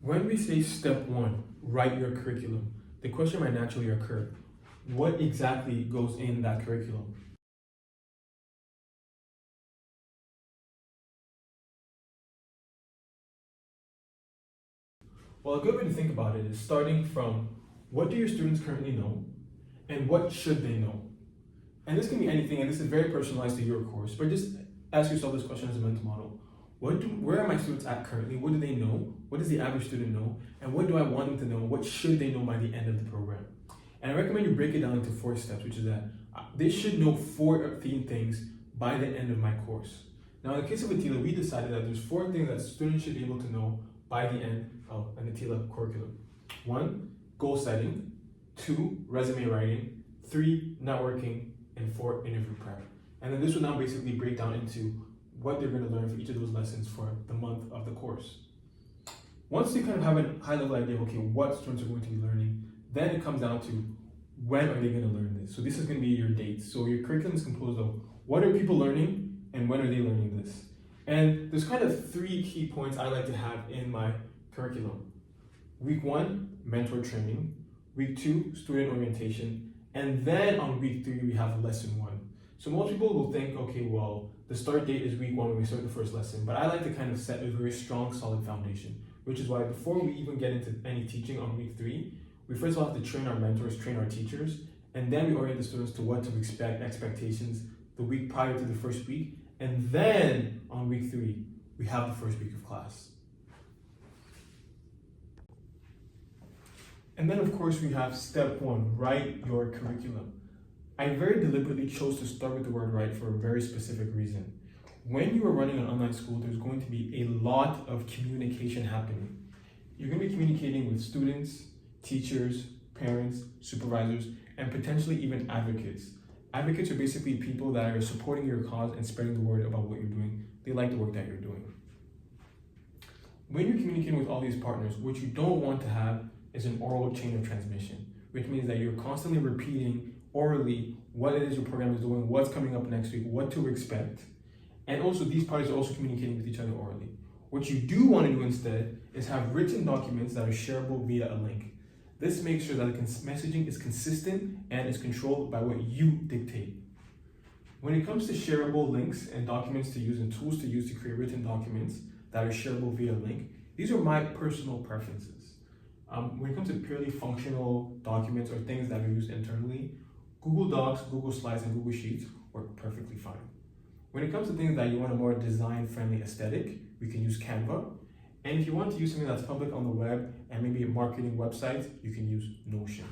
When we say step one, write your curriculum, the question might naturally occur, what exactly goes in that curriculum? Well, a good way to think about it is starting from what do your students currently know and what should they know? And this can be anything, and this is very personalized to your course, but just ask yourself this question as a mental model. Where are my students at currently? What do they know? What does the average student know? And what do I want them to know? What should they know by the end of the program? And I recommend you break it down into 4 steps, which is that they should know 4 things by the end of my course. Now, in the case of Attila, we decided that there's 4 things that students should be able to know by the end of an Attila curriculum. 1, goal setting. 2, resume writing. 3, networking. And 4, interview prep. And then this will now basically break down into what they're going to learn for each of those lessons for the month of the course. Once you kind of have a high-level idea of, okay, what students are going to be learning, then it comes down to when are they going to learn this? So this is going to be your dates. So your curriculum is composed of what are people learning and when are they learning this? And there's kind of 3 key points I like to have in my curriculum. Week 1, mentor training. Week 2, student orientation. And then on week 3, we have lesson 1. So most people will think, okay, well, the start date is week 1 when we start the first lesson, but I like to kind of set a very strong, solid foundation, which is why before we even get into any teaching on week 3, we first of all have to train our mentors, train our teachers, and then we orient the students to what to expect, expectations the week prior to the first week, and then on week 3, we have the first week of class. And then of course we have step 1, write your curriculum. I very deliberately chose to start with the word write for a very specific reason. When you are running an online school, there's going to be a lot of communication happening. You're going to be communicating with students, teachers, parents, supervisors, and potentially even advocates. Advocates are basically people that are supporting your cause and spreading the word about what you're doing. They like the work that you're doing. When you're communicating with all these partners, what you don't want to have is an oral chain of transmission, which means that you're constantly repeating orally what it is your program is doing, what's coming up next week, what to expect. And also these parties are also communicating with each other orally. What you do want to do instead is have written documents that are shareable via a link. This makes sure that the messaging is consistent and is controlled by what you dictate. When it comes to shareable links and documents to use and tools to use to create written documents that are shareable via link, these are my personal preferences. When it comes to purely functional documents or things that are used internally, Google Docs, Google Slides, and Google Sheets work perfectly fine. When it comes to things that you want a more design-friendly aesthetic, we can use Canva. And if you want to use something that's public on the web and maybe a marketing website, you can use Notion.